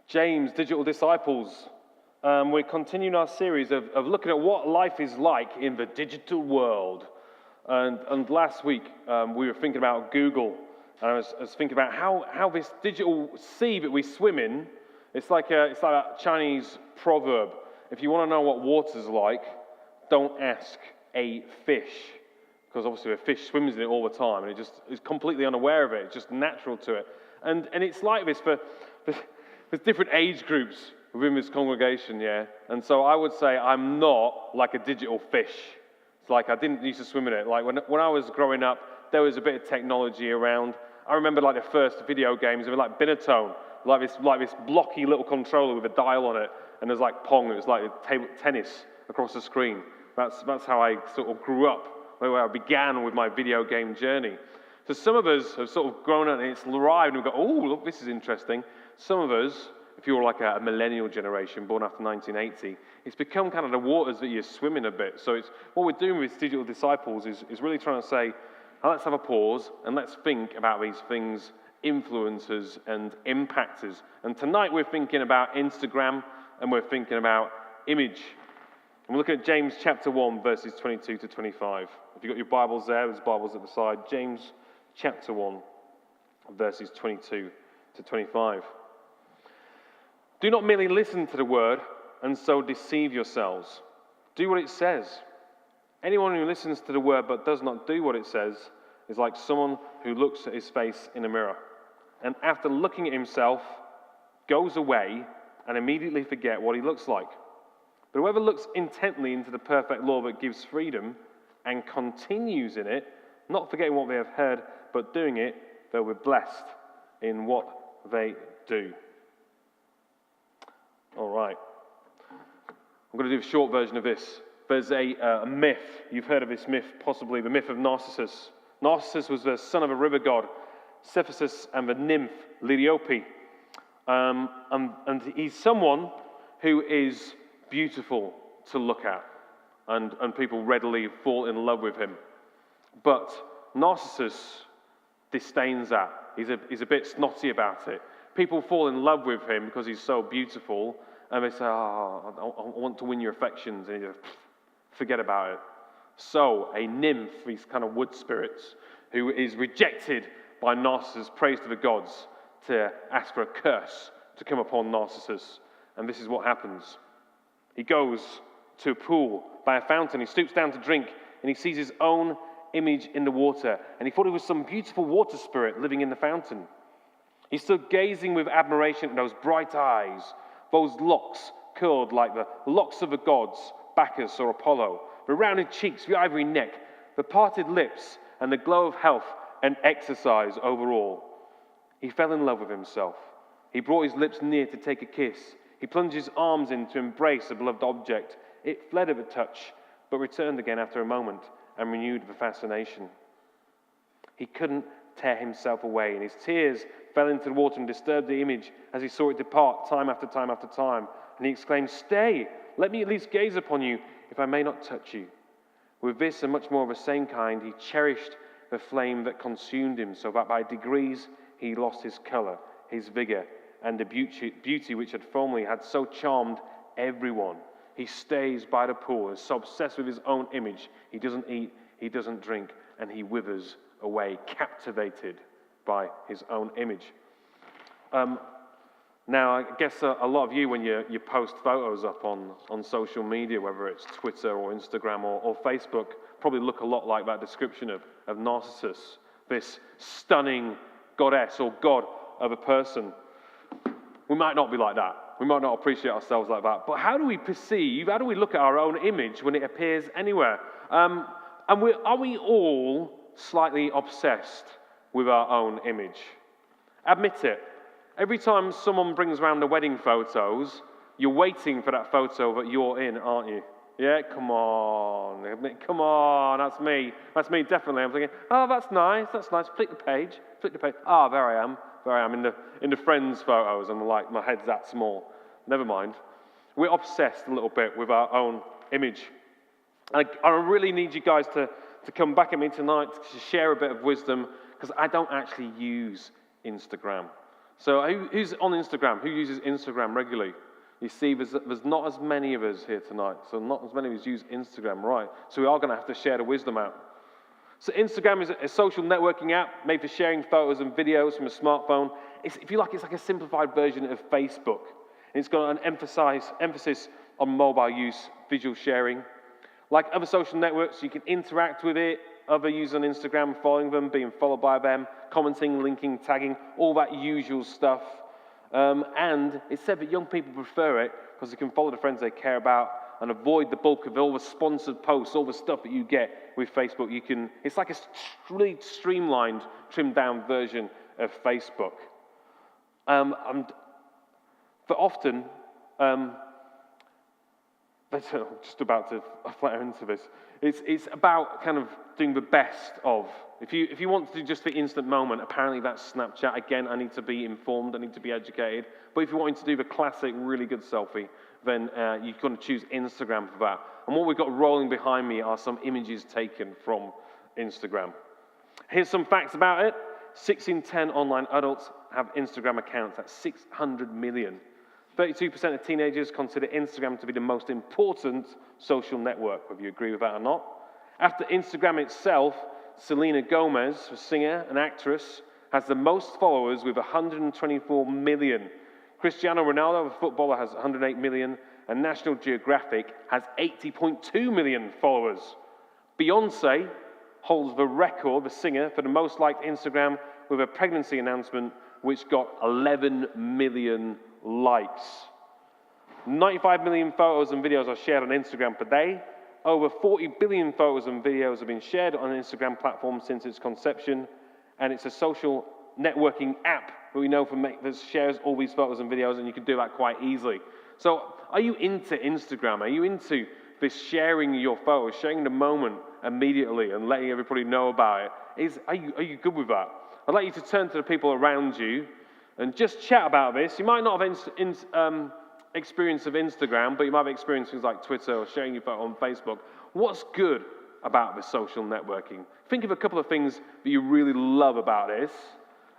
James, Digital Disciples. We're continuing our series of looking at what life is like in the digital world. And last week, we were thinking about Google. And I was thinking about how this digital sea that we swim in, it's like a Chinese proverb. If you want to know what water's like, don't ask a fish. Because obviously a fish swims in it all the time, and it just is completely unaware of it. It's just natural to it. And it's like this for different age groups within this congregation, yeah? And so I would say I'm not like a digital fish. It's like I didn't used to swim in it. Like when I was growing up, there was a bit of technology around. I remember like the first video games, they were like Binatone, like this blocky little controller with a dial on it, and there's like Pong, it was like table tennis across the screen. That's how I sort of grew up, where I began with my video game journey. So some of us have sort of grown up and it's arrived and we've got, oh, look, this is interesting. Some of us, if you're like a millennial generation born after 1980, it's become kind of the waters that you swim in a bit. So it's what we're doing with Digital Disciples is really trying to say, let's have a pause and let's think about these things, influencers and impactors. And tonight we're thinking about Instagram and we're thinking about image. And we're looking at James chapter 1, verses 22 to 25. If you've got your Bibles there's Bibles at the side. James chapter 1, verses 22 to 25. Do not merely listen to the word and so deceive yourselves. Do what it says. Anyone who listens to the word but does not do what it says is like someone who looks at his face in a mirror and after looking at himself goes away and immediately forget what he looks like. But whoever looks intently into the perfect law that gives freedom and continues in it, not forgetting what they have heard, but doing it, they'll be blessed in what they do. All right. I'm going to do a short version of this. There's a myth. You've heard of this myth, possibly the myth of Narcissus. Narcissus was the son of a river god, Cephissus, and the nymph Liriope. And he's someone who is beautiful to look at, and people readily fall in love with him. But Narcissus disdains that. He's a bit snotty about it. People fall in love with him because he's so beautiful, and they say, I want to win your affections, and he just, forget about it. So a nymph, these kind of wood spirits, who is rejected by Narcissus, prays to the gods to ask for a curse to come upon Narcissus. And this is what happens. He goes to a pool by a fountain. He stoops down to drink, and he sees his own image in the water. And he thought it was some beautiful water spirit living in the fountain. He stood gazing with admiration at those bright eyes, those locks curled like the locks of the gods, Bacchus or Apollo, the rounded cheeks, the ivory neck, the parted lips, and the glow of health and exercise over all. He fell in love with himself. He brought his lips near to take a kiss. He plunged his arms in to embrace a beloved object. It fled at the touch, but returned again after a moment and renewed the fascination. He couldn't tear himself away, and his tears fell into the water and disturbed the image as he saw it depart time after time after time. And he exclaimed, "Stay, let me at least gaze upon you, if I may not touch you." With this and much more of the same kind, he cherished the flame that consumed him, so that by degrees he lost his color, his vigor, and the beauty which had formerly had so charmed everyone. He stays by the pool, is so obsessed with his own image. He doesn't eat, he doesn't drink, and he withers away, captivated by his own image. Now, I guess a lot of you, when you post photos up on social media, whether it's Twitter or Instagram or Facebook, probably look a lot like that description of Narcissus, this stunning goddess or god of a person. We might not be like that. We might not appreciate ourselves like that. But how do we look at our own image when it appears anywhere? And are we all slightly obsessed with our own image? Admit it. Every time someone brings around the wedding photos, you're waiting for that photo that you're in, aren't you? Yeah, come on, that's me. That's me, definitely. I'm thinking, oh, that's nice. Flick the page. Ah, there I am in the friends' photos, and like my head's that small. Never mind. We're obsessed a little bit with our own image. I really need you guys to come back at me tonight to share a bit of wisdom, because I don't actually use Instagram. So who's on Instagram? Who uses Instagram regularly? You see, there's not as many of us here tonight, so not as many of us use Instagram, right? So we are going to have to share the wisdom out. So Instagram is a social networking app made for sharing photos and videos from a smartphone. If you like, it's like a simplified version of Facebook. And it's got an emphasis on mobile use, visual sharing. Like other social networks, you can interact with it, other users on Instagram, following them, being followed by them, commenting, linking, tagging, all that usual stuff. And it's said that young people prefer it because they can follow the friends they care about and avoid the bulk of all the sponsored posts, all the stuff that you get with Facebook. It's like a really streamlined, trimmed down version of Facebook. But often, just about to flare into this. It's about kind of doing the best of. If you want to do just the instant moment, apparently that's Snapchat. Again, I need to be informed, I need to be educated. But if you're wanting to do the classic, really good selfie, then you've got to choose Instagram for that. And what we've got rolling behind me are some images taken from Instagram. Here's some facts about it. 6 in 10 online adults have Instagram accounts. That's 600 million. 32% of teenagers consider Instagram to be the most important social network, whether you agree with that or not. After Instagram itself, Selena Gomez, a singer and actress, has the most followers with 124 million. Cristiano Ronaldo, a footballer, has 108 million, and National Geographic has 80.2 million followers. Beyoncé holds the record, the singer, for the most liked Instagram with a pregnancy announcement which got 11 million likes. 95 million photos and videos are shared on Instagram per day. Over 40 billion photos and videos have been shared on the Instagram platform since its conception, and it's a social networking app that we know that shares all these photos and videos, and you can do that quite easily. So are you into Instagram? Are you into this sharing your photos, sharing the moment immediately and letting everybody know about it? Are you good with that? I'd like you to turn to the people around you and just chat about this. You might not have experience of Instagram, but you might have experience things like Twitter or sharing your photo on Facebook. What's good about this social networking? Think of a couple of things that you really love about this.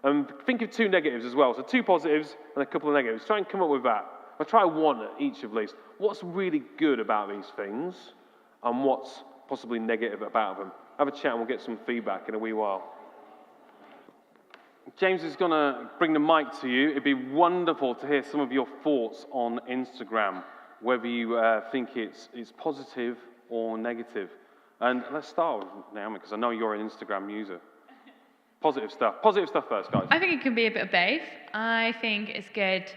And think of 2 negatives as well. So 2 positives and a couple of negatives. Try and come up with that. Or try one at each of these. What's really good about these things? And what's possibly negative about them? Have a chat and we'll get some feedback in a wee while. James is going to bring the mic to you. It'd be wonderful to hear some of your thoughts on Instagram, whether you think it's positive or negative. And let's start with Naomi, because I know you're an Instagram user. Positive stuff. Positive stuff first, guys. I think it can be a bit of both. I think it's good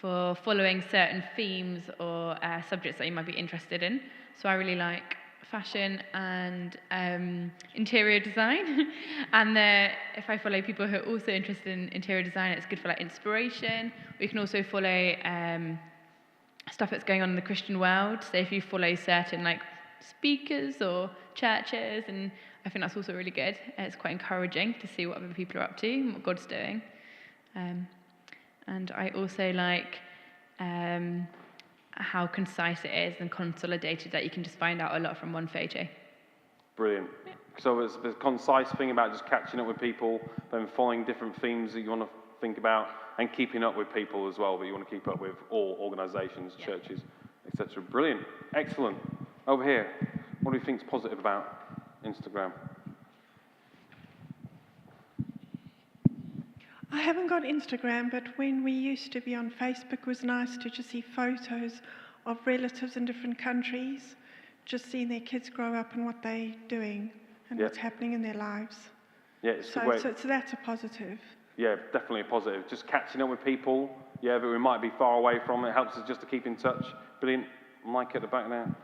for following certain themes or subjects that you might be interested in. So I really like fashion and interior design. And if I follow people who are also interested in interior design, it's good for like inspiration. We can also follow stuff that's going on in the Christian world. So if you follow certain like speakers or churches, and I think that's also really good. It's quite encouraging to see what other people are up to and what God's doing. And I also like how concise it is and consolidated, that you can just find out a lot from one photo. Brilliant. Yeah. So it's the concise thing about just catching up with people, then following different themes that you want to think about, and keeping up with people as well that you want to keep up with, all organisations, churches, etc. Brilliant. Excellent. Over here, what do you think is positive about Instagram? I haven't got Instagram, but when we used to be on Facebook, it was nice to just see photos of relatives in different countries, just seeing their kids grow up and what they're doing and what's happening in their lives. Yeah, it's so that's a positive. Yeah, definitely a positive. Just catching up with people, that we might be far away from. It helps us just to keep in touch. Brilliant. Mike at the back there.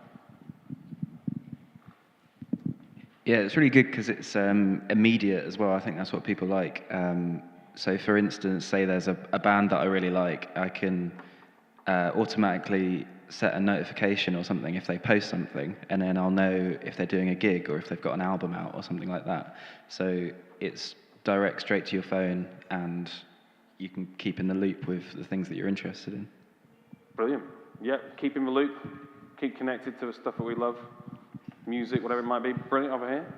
Yeah, it's really good because it's immediate as well. I think that's what people like. So for instance, say there's a band that I really like, I can automatically set a notification or something if they post something, and then I'll know if they're doing a gig or if they've got an album out or something like that. So it's direct straight to your phone, and you can keep in the loop with the things that you're interested in. Brilliant. Yeah, keep in the loop, keep connected to the stuff that we love, music, whatever it might be. Brilliant. Over here.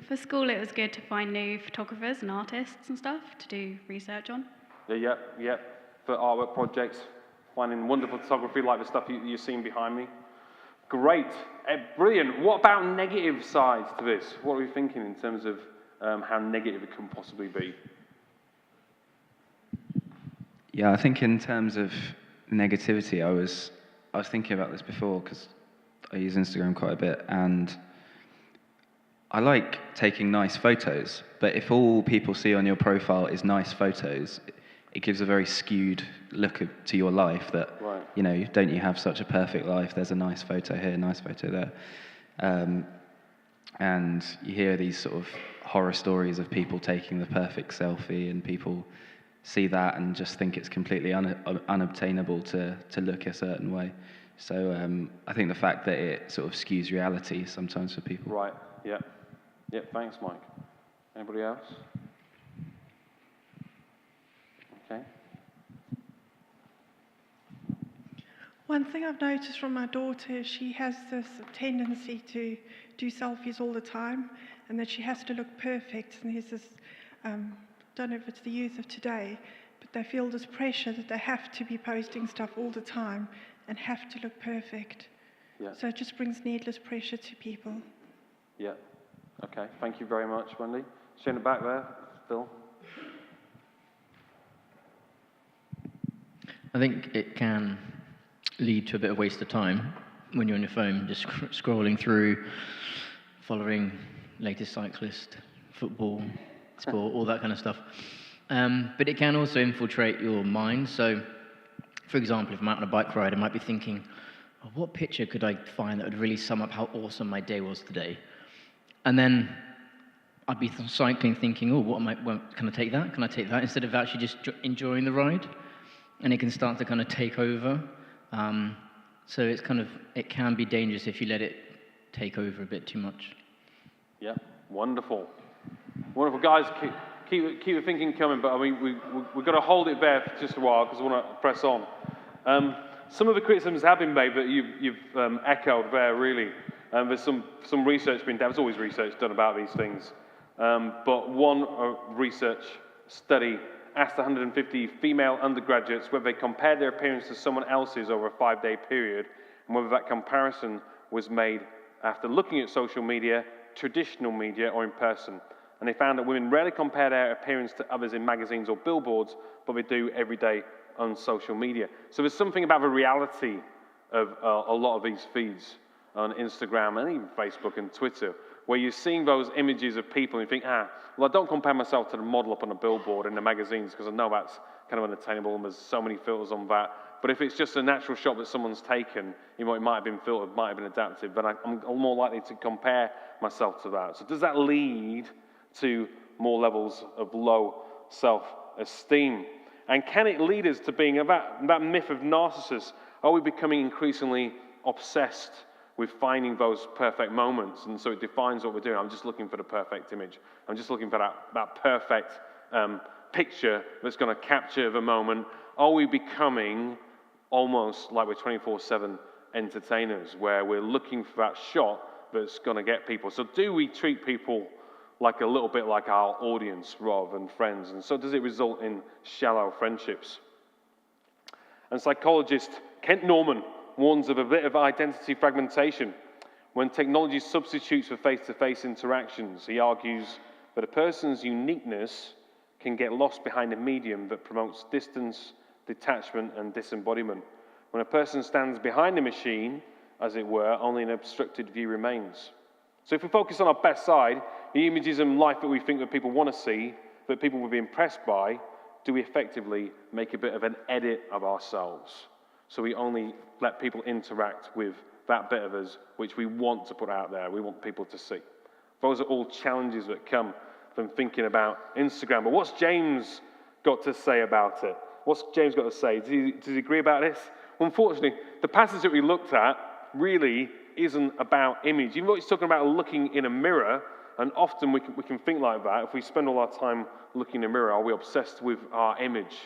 For school, it was good to find new photographers and artists and stuff to do research on. Yeah. For artwork projects, finding wonderful photography like the stuff you're seeing behind me. Great, brilliant. What about negative sides to this? What are we thinking in terms of how negative it can possibly be? Yeah, I think in terms of negativity, I was thinking about this before because I use Instagram quite a bit, and I like taking nice photos, but if all people see on your profile is nice photos, it gives a very skewed look to your life that, Right. you know, don't you have such a perfect life? There's a nice photo here, nice photo there. And you hear these sort of horror stories of people taking the perfect selfie, and people see that and just think it's completely unobtainable to look a certain way. So I think the fact that it sort of skews reality sometimes for people. Right, yeah. Yeah, thanks, Mike. Anybody else? Okay. One thing I've noticed from my daughter is she has this tendency to do selfies all the time, and that she has to look perfect. And there's this, don't know if it's the youth of today, but they feel this pressure that they have to be posting stuff all the time and have to look perfect. Yeah. So it just brings needless pressure to people. Yeah. Okay, thank you very much, Wendy. She in the back there, Phil. I think it can lead to a bit of waste of time when you're on your phone, just scrolling through, following latest cyclist, football, sport, all that kind of stuff. But it can also infiltrate your mind. So, for example, if I'm out on a bike ride, I might be thinking, oh, what picture could I find that would really sum up how awesome my day was today? And then I'd be cycling thinking, oh, can I take that? Can I take that? Instead of actually just enjoying the ride. And it can start to kind of take over. So it can be dangerous if you let it take over a bit too much. Yeah, wonderful. Wonderful. Guys, keep the thinking coming, but I mean, we've got to hold it there for just a while because I want to press on. Some of the criticisms have been made that you've echoed there, really. There's some research being done. There's always research done about these things. But one research study asked 150 female undergraduates whether they compared their appearance to someone else's over a 5-day period, and whether that comparison was made after looking at social media, traditional media, or in person. And they found that women rarely compare their appearance to others in magazines or billboards, but they do every day on social media. So there's something about the reality of a lot of these feeds on Instagram and even Facebook and Twitter, where you're seeing those images of people and you think, well, I don't compare myself to the model up on a billboard in the magazines because I know that's kind of unattainable and there's so many filters on that. But if it's just a natural shot that someone's taken, it might have been filtered, might have been adapted, but I'm more likely to compare myself to that. So does that lead to more levels of low self-esteem? And can it lead us to being that myth of narcissists? Are we becoming increasingly obsessed with finding those perfect moments? And so it defines what we're doing. I'm just looking for the perfect image. I'm just looking for that perfect picture that's going to capture the moment. Are we becoming almost like we're 24/7 entertainers, where we're looking for that shot that's going to get people? So do we treat people like a little bit like our audience rather than friends? And so does it result in shallow friendships? And psychologist Kent Norman warns of a bit of identity fragmentation when technology substitutes for face-to-face interactions. He argues that a person's uniqueness can get lost behind a medium that promotes distance, detachment, and disembodiment. When a person stands behind a machine, as it were, only an obstructed view remains. So if we focus on our best side, the images and life that we think that people want to see, that people will be impressed by, do we effectively make a bit of an edit of ourselves? So we only let people interact with that bit of us which we want to put out there, we want people to see. Those are all challenges that come from thinking about Instagram. But what's James got to say about it? What's James got to say? Does he agree about this? Well, unfortunately, the passage that we looked at really isn't about image. Even though he's talking about looking in a mirror, and often we can think like that. If we spend all our time looking in a mirror, are we obsessed with our image?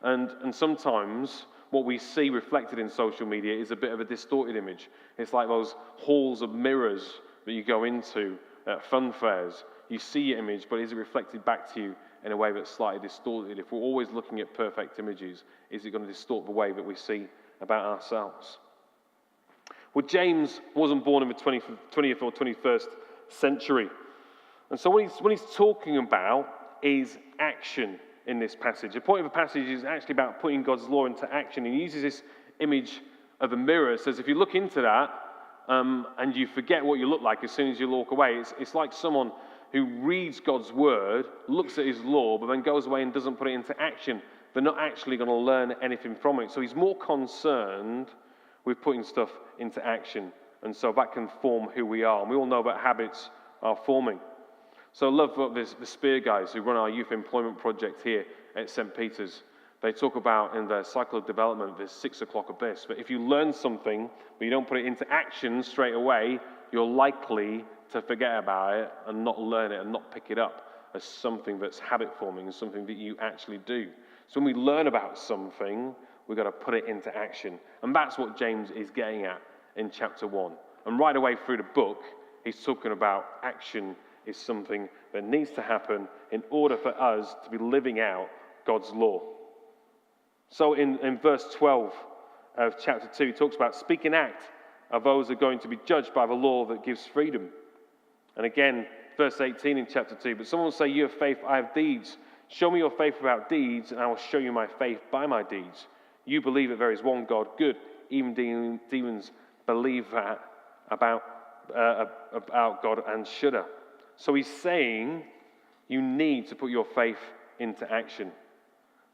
And sometimes what we see reflected in social media is a bit of a distorted image. It's like those halls of mirrors that you go into at fun fairs. You see your image, but is it reflected back to you in a way that's slightly distorted? If we're always looking at perfect images, is it going to distort the way that we see about ourselves? Well, James wasn't born in the 20th or 21st century. And so what he's talking about is action in this passage. The point of the passage is actually about putting God's law into action. He uses this image of a mirror. It says if you look into that and you forget what you look like as soon as you walk away, it's like someone who reads God's word, looks at his law, but then goes away and doesn't put it into action. They're not actually going to learn anything from it. So he's more concerned with putting stuff into action. And so that can form who we are. And we all know that habits are forming. So I love what the Spear guys who run our youth employment project here at St. Peter's. They talk about in their cycle of development, there's 6 o'clock abyss. But if you learn something, but you don't put it into action straight away, you're likely to forget about it and not learn it and not pick it up as something that's habit forming and something that you actually do. So when we learn about something, we've got to put it into action. And that's what James is getting at in chapter 1. And right away through the book, he's talking about action is something that needs to happen in order for us to be living out God's law. So in verse 12 of chapter 2, he talks about speak and act are those who are going to be judged by the law that gives freedom. And again, verse 18 in chapter 2, but someone will say, you have faith, I have deeds. Show me your faith without deeds, and I will show you my faith by my deeds. You believe that there is one God, good. Even demons believe that about God and shudder. So he's saying you need to put your faith into action.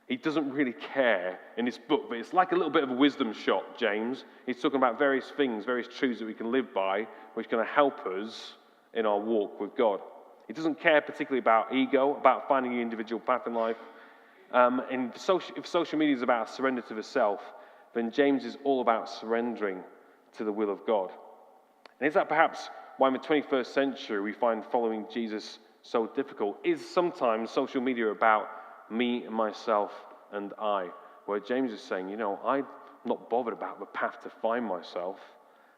He doesn't really care in this book, but it's like a little bit of a wisdom shot, James. He's talking about various things, various truths that we can live by, which are going to help us in our walk with God. He doesn't care particularly about ego, about finding your individual path in life. If social media is about surrender to the self, then James is all about surrendering to the will of God. And is that perhaps why in the 21st century we find following Jesus so difficult? Is sometimes social media about me and myself and I, where James is saying, I'm not bothered about the path to find myself.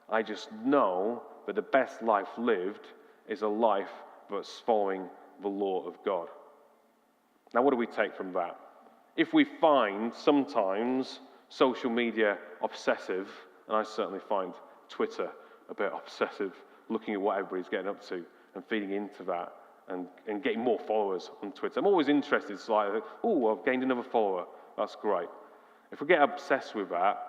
I just know that the best life lived is a life that's following the law of God. Now, what do we take from that? If we find sometimes social media obsessive, and I certainly find Twitter a bit obsessive, looking at what everybody's getting up to and feeding into that and getting more followers on Twitter. I'm always interested. It's like, I've gained another follower. That's great. If we get obsessed with that,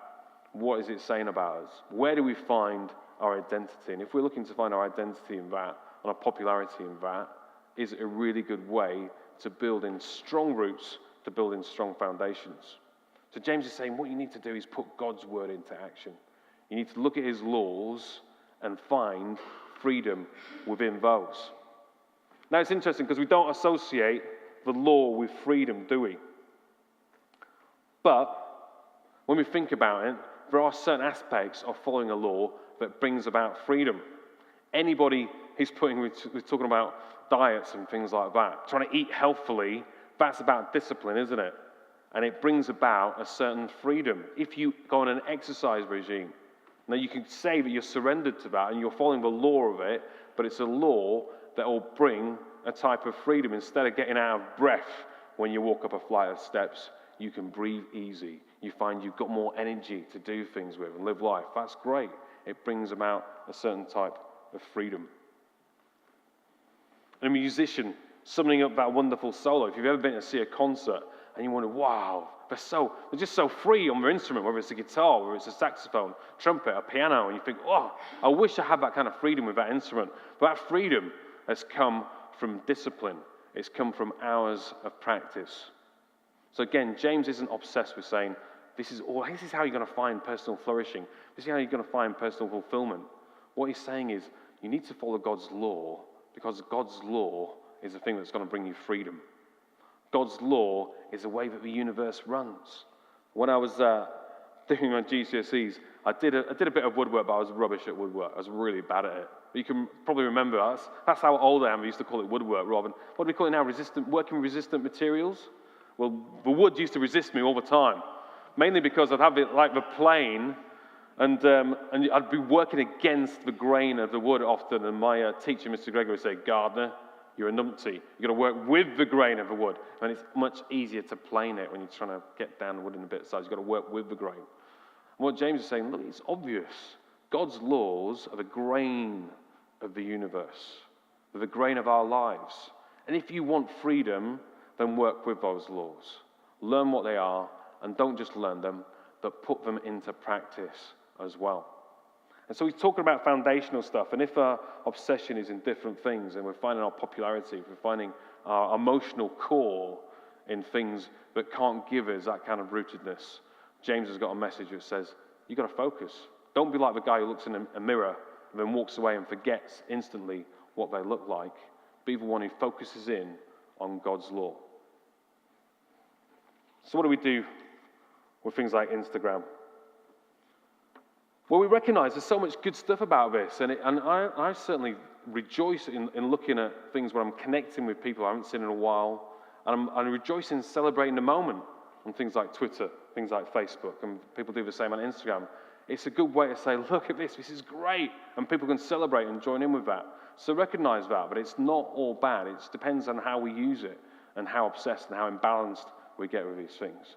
what is it saying about us? Where do we find our identity? And if we're looking to find our identity in that, and our popularity in that, is it a really good way to build in strong roots, to build in strong foundations? So James is saying what you need to do is put God's word into action. You need to look at his laws and find freedom within those. Now it's interesting because we don't associate the law with freedom, do we? But when we think about it, there are certain aspects of following a law that brings about freedom. Anybody who's we're talking about diets and things like that, trying to eat healthfully, that's about discipline, isn't it? And it brings about a certain freedom. If you go on an exercise regime, now you can say that you're surrendered to that and you're following the law of it, but it's a law that will bring a type of freedom. Instead of getting out of breath when you walk up a flight of steps, you can breathe easy. You find you've got more energy to do things with and live life. That's great. It brings about a certain type of freedom. And a musician summoning up that wonderful solo. If you've ever been to see a concert and you wonder, wow, they're just so free on their instrument, whether it's a guitar, whether it's a saxophone, trumpet, a piano, and you think, I wish I had that kind of freedom with that instrument. But that freedom has come from discipline. It's come from hours of practice. So again, James isn't obsessed with saying, this is how you're going to find personal flourishing. This is how you're going to find personal fulfillment. What he's saying is, you need to follow God's law, because God's law is the thing that's going to bring you freedom. God's law is the way that the universe runs. When I was doing my GCSEs, I did a bit of woodwork, but I was rubbish at woodwork. I was really bad at it. But you can probably remember us. That's how old I am. We used to call it woodwork rather than, what do we call it now? Working with resistant materials? Well, the wood used to resist me all the time. Mainly because I'd have it like the plane And I'd be working against the grain of the wood often, and my teacher, Mr. Gregory, would say, Gardner, you're a numpty. You've got to work with the grain of the wood. And it's much easier to plane it when you're trying to get down the wood in a bit size. You've got to work with the grain. And what James is saying, look, it's obvious. God's laws are the grain of the universe. They're the grain of our lives. And if you want freedom, then work with those laws. Learn what they are, and don't just learn them, but put them into practice as well. And so he's talking about foundational stuff, and if our obsession is in different things, and we're finding our popularity, we're finding our emotional core in things that can't give us that kind of rootedness, James has got a message that says, you've got to focus. Don't be like the guy who looks in a mirror and then walks away and forgets instantly what they look like. Be the one who focuses in on God's law. So what do we do with things like Instagram? Well, we recognize there's so much good stuff about this, and I certainly rejoice in looking at things where I'm connecting with people I haven't seen in a while, and I rejoice in celebrating the moment on things like Twitter, things like Facebook, and people do the same on Instagram. It's a good way to say, look at this is great, and people can celebrate and join in with that. So recognize that, but it's not all bad. It depends on how we use it and how obsessed and how imbalanced we get with these things.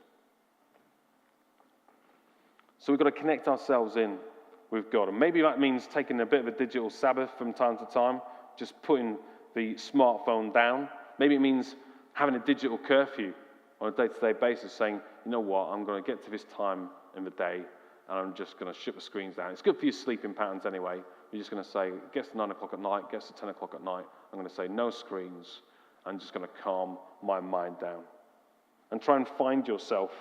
So we've got to connect ourselves in with God. And maybe that means taking a bit of a digital Sabbath from time to time, just putting the smartphone down. Maybe it means having a digital curfew on a day-to-day basis, saying, you know what, I'm going to get to this time in the day, and I'm just going to shut the screens down. It's good for your sleeping patterns anyway. You're just going to say, it gets to 9 o'clock at night, it gets to 10 o'clock at night. I'm going to say, no screens. I'm just going to calm my mind down. And try and find yourself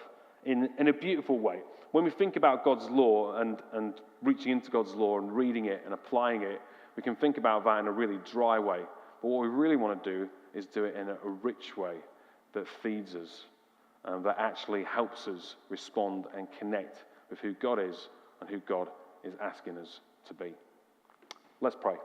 in a beautiful way. When we think about God's law and reaching into God's law and reading it and applying it, we can think about that in a really dry way. But what we really want to do is do it in a rich way that feeds us and that actually helps us respond and connect with who God is and who God is asking us to be. Let's pray.